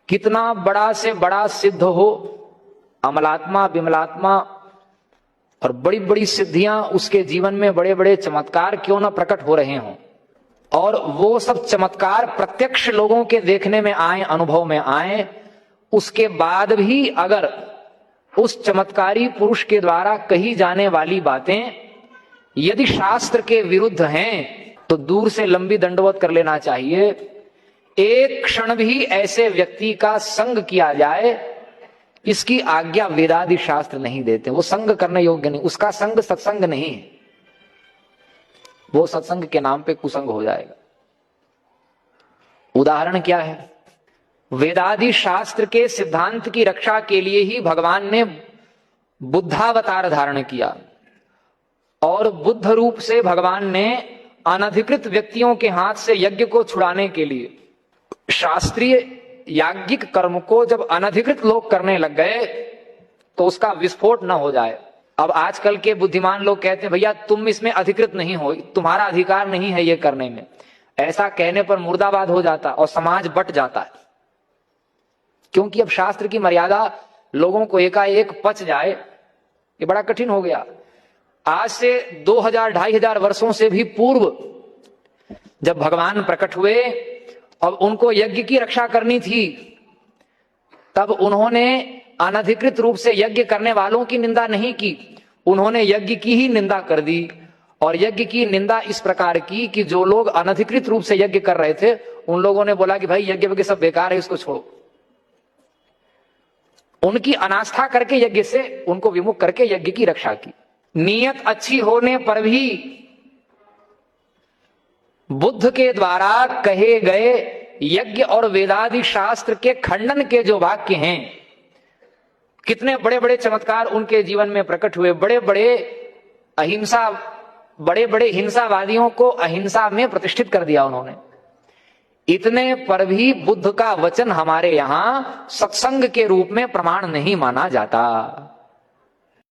कितना बड़ा से बड़ा सिद्ध हो, अमलात्मा विमलात्मा और बड़ी बड़ी सिद्धियां उसके जीवन में, बड़े बड़े चमत्कार क्यों ना प्रकट हो रहे हों, और वो सब चमत्कार प्रत्यक्ष लोगों के देखने में आए, अनुभव में आए, उसके बाद भी अगर उस चमत्कारी पुरुष के द्वारा कही जाने वाली बातें यदि शास्त्र के विरुद्ध हैं तो दूर से लंबी दंडवत कर लेना चाहिए। एक क्षण भी ऐसे व्यक्ति का संग किया जाए, इसकी आज्ञा वेदादि शास्त्र नहीं देते। वो संग करने योग्य नहीं, उसका संग सत्संग नहीं है, वो सत्संग के नाम पे कुसंग हो जाएगा। उदाहरण क्या है? वेदादि शास्त्र के सिद्धांत की रक्षा के लिए ही भगवान ने बुद्धावतार धारण किया, और बुद्ध रूप से भगवान ने अनधिकृत व्यक्तियों के हाथ से यज्ञ को छुड़ाने के लिए, शास्त्रीय याज्ञिक कर्म को जब अनधिकृत लोग करने लग गए तो उसका विस्फोट न हो जाए। अब आजकल के बुद्धिमान लोग कहते हैं भैया तुम इसमें अधिकृत नहीं हो, तुम्हारा अधिकार नहीं है ये करने में। ऐसा कहने पर मुर्दाबाद हो जाता और समाज बट जाता है, क्योंकि अब शास्त्र की मर्यादा लोगों को एकाएक पच जाए ये बड़ा कठिन हो गया। आज से 2000-2500 वर्षों से भी पूर्व जब भगवान प्रकट हुए और उनको यज्ञ की रक्षा करनी थी, तब उन्होंने अनधिकृत रूप से यज्ञ करने वालों की निंदा नहीं की, उन्होंने यज्ञ की ही निंदा कर दी। और यज्ञ की निंदा इस प्रकार की कि जो लोग अनधिकृत रूप से यज्ञ कर रहे थे उन लोगों ने बोला कि भाई यज्ञ सब बेकार है, इसको छोड़ो। उनकी अनास्था करके यज्ञ से उनको विमुख करके यज्ञ की रक्षा की। नीयत अच्छी होने पर भी बुद्ध के द्वारा कहे गए यज्ञ और वेदादि शास्त्र के खंडन के जो वाक्य हैं, कितने बड़े बड़े चमत्कार उनके जीवन में प्रकट हुए। बड़े बड़े हिंसावादियों को अहिंसा में प्रतिष्ठित कर दिया उन्होंने। इतने पर भी बुद्ध का वचन हमारे यहां सत्संग के रूप में प्रमाण नहीं माना जाता।